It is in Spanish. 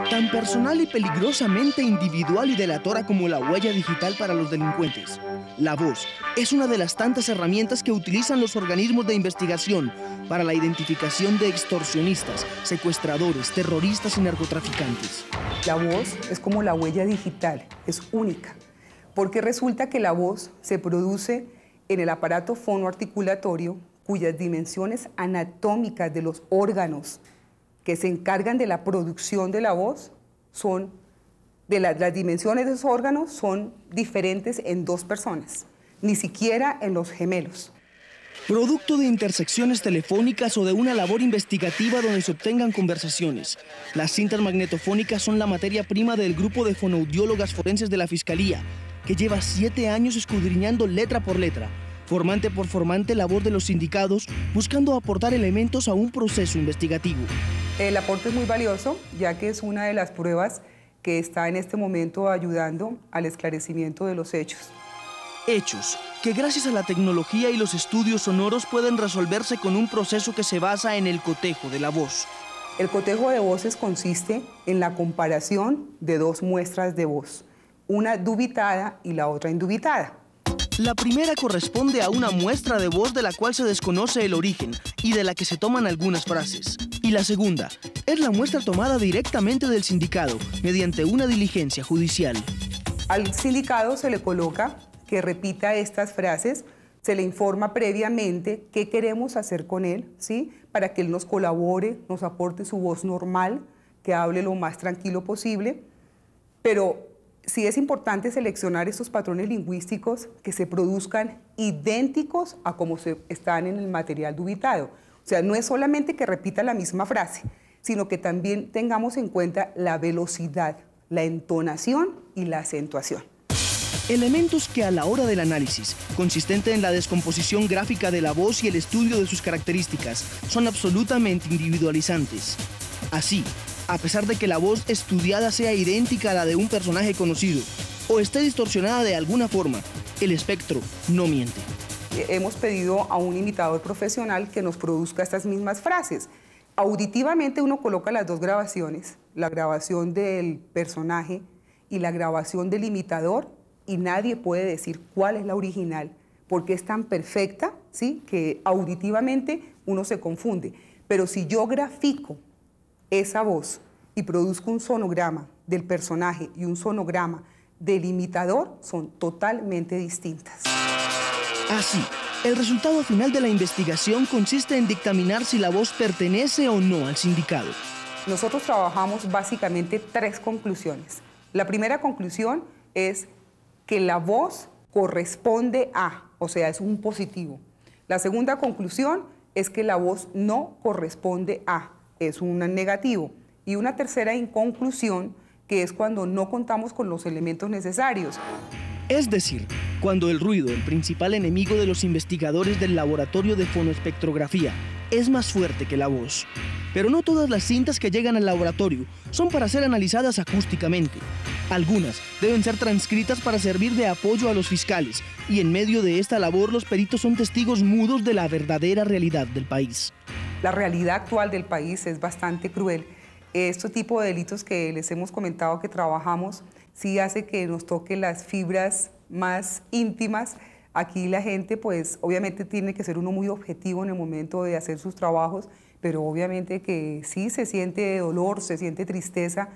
Tan personal y peligrosamente individual y delatora como la huella digital para los delincuentes. La voz es una de las tantas herramientas que utilizan los organismos de investigación para la identificación de extorsionistas, secuestradores, terroristas y narcotraficantes. La voz es como la huella digital, es única, porque resulta que la voz se produce en el aparato fonoarticulatorio, cuyas dimensiones anatómicas de los órganos que se encargan de la producción de la voz son, las dimensiones de esos órganos son diferentes en dos personas, ni siquiera en los gemelos. Producto de intersecciones telefónicas o de una labor investigativa donde se obtengan conversaciones. Las cintas magnetofónicas son la materia prima del grupo de fonoaudiólogas forenses de la Fiscalía, que lleva 7 años escudriñando letra por letra, formante por formante labor de los sindicados, buscando aportar elementos a un proceso investigativo. El aporte es muy valioso, ya que es una de las pruebas que está en este momento ayudando al esclarecimiento de los hechos. Hechos que gracias a la tecnología y los estudios sonoros pueden resolverse con un proceso que se basa en el cotejo de la voz. El cotejo de voces consiste en la comparación de dos muestras de voz, una dubitada y la otra indubitada. La primera corresponde a una muestra de voz de la cual se desconoce el origen y de la que se toman algunas frases. Y la segunda es la muestra tomada directamente del sindicado mediante una diligencia judicial. Al sindicado se le coloca que repita estas frases, se le informa previamente qué queremos hacer con él, ¿sí? Para que él nos colabore, nos aporte su voz normal, que hable lo más tranquilo posible, pero sí es importante seleccionar estos patrones lingüísticos que se produzcan idénticos a como están en el material dubitado. O sea, no es solamente que repita la misma frase, sino que también tengamos en cuenta la velocidad, la entonación y la acentuación. Elementos que a la hora del análisis, consistente en la descomposición gráfica de la voz y el estudio de sus características, son absolutamente individualizantes. Así, a pesar de que la voz estudiada sea idéntica a la de un personaje conocido o esté distorsionada de alguna forma, el espectro no miente. Hemos pedido a un imitador profesional que nos produzca estas mismas frases. Auditivamente uno coloca las dos grabaciones, la grabación del personaje y la grabación del imitador, y nadie puede decir cuál es la original, porque es tan perfecta, ¿sí?, que auditivamente uno se confunde. Pero si yo grafico esa voz y produzco un sonograma del personaje y un sonograma del imitador, son totalmente distintas. Así, el resultado final de la investigación consiste en dictaminar si la voz pertenece o no al sindicado. Nosotros trabajamos básicamente 3 conclusiones. La primera conclusión es que la voz corresponde a, o sea, es un positivo. La segunda conclusión es que la voz no corresponde a, es un negativo. Y una tercera inconclusión, que es cuando no contamos con los elementos necesarios. Es decir, cuando el ruido, el principal enemigo de los investigadores del laboratorio de fonoespectrografía, es más fuerte que la voz. Pero no todas las cintas que llegan al laboratorio son para ser analizadas acústicamente. Algunas deben ser transcritas para servir de apoyo a los fiscales, y en medio de esta labor los peritos son testigos mudos de la verdadera realidad del país. La realidad actual del país es bastante cruel. Este tipo de delitos que les hemos comentado que trabajamos sí hace que nos toque las fibras más íntimas. Aquí la gente, pues, obviamente tiene que ser uno muy objetivo en el momento de hacer sus trabajos, pero obviamente que sí se siente dolor, se siente tristeza